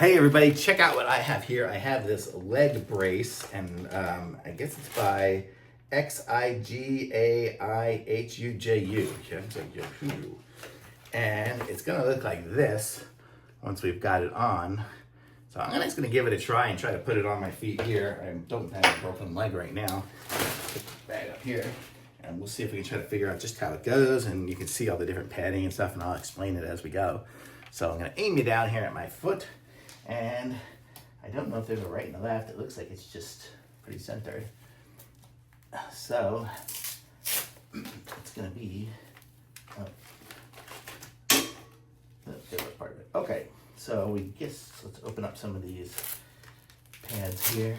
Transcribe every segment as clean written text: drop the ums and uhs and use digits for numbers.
Hey everybody, check out what I have here. I have this leg brace, and I guess it's by Xigaihujuu. And it's gonna look like this once we've got it on. So I'm just gonna give it a try and try to put it on my feet here. I don't have a broken leg right now. Put the bag up here, and we'll see if we can try to figure out just how it goes, and you can see all the different padding and stuff, and I'll explain it as we go. So I'm gonna aim you down here at my foot. And I don't know if there's a right and a left. It looks like it's just pretty centered. So it's going to be the other part of it. Okay, so let's open up some of these pads here.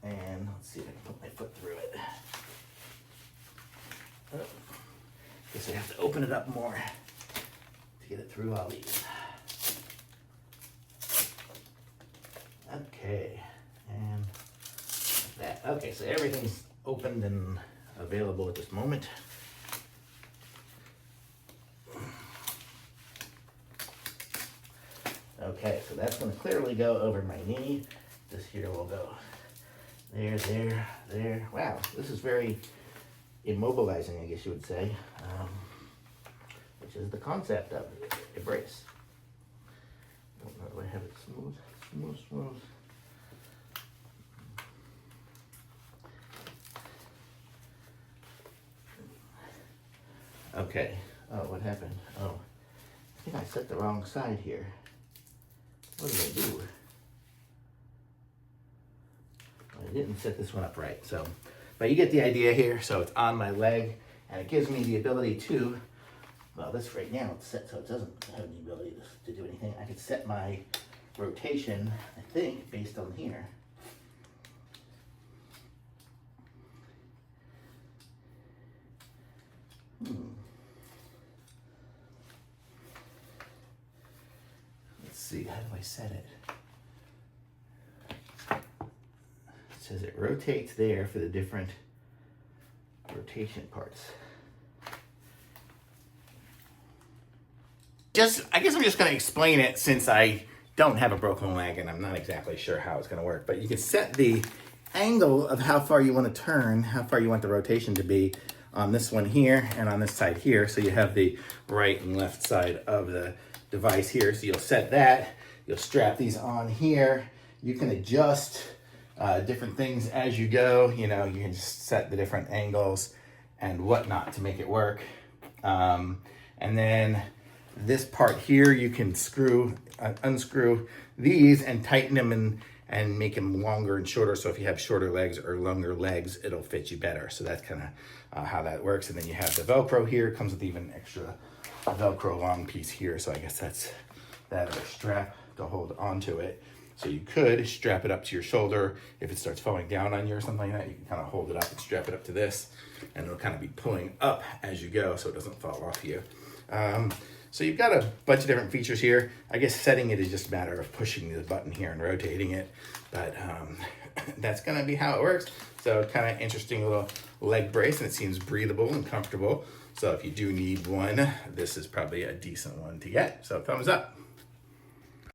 And let's see if I can put my foot through it. Oh, guess I have to open it up more to get it through all these. Okay, and that. Okay, so everything's opened and available at this moment. Okay, so that's going to clearly go over my knee. This here will go there, there, there. Wow, this is very immobilizing, I guess you would say, which is the concept of a brace. I don't know, do I have it smooth? Smooth. Okay. Oh, what happened? Oh, I think I set the wrong side here. What did I do? I didn't set this one up right. So, but you get the idea here. So it's on my leg, and it gives me the ability to, well, this right now it's set so it doesn't have the ability to do anything. I could set my rotation, I think, based on here. Let's see, how do I set it? It says it rotates there for the different rotation parts. I guess I'm just going to explain it since I don't have a broken leg and I'm not exactly sure how it's going to work. But you can set the angle of how far you want to turn, how far you want the rotation to be on this one here and on this side here. So you have the right and left side of the device here. So you'll set that. You'll strap these on here. You can adjust different things as you go. You know, you can just set the different angles and whatnot to make it work. And then this part here, you can unscrew these and tighten them and make them longer and shorter. So if you have shorter legs or longer legs, it'll fit you better. So that's kind of how that works. And then you have the Velcro here. It comes with even extra Velcro long piece here. So I guess that's that other strap to hold onto it. So you could strap it up to your shoulder. If it starts falling down on you or something like that, you can kind of hold it up and strap it up to this. And it'll kind of be pulling up as you go so it doesn't fall off you. So you've got a bunch of different features here. I guess setting it is just a matter of pushing the button here and rotating it. But that's going to be how it works. So kind of interesting little leg brace, and it seems breathable and comfortable. So if you do need one, this is probably a decent one to get. So thumbs up.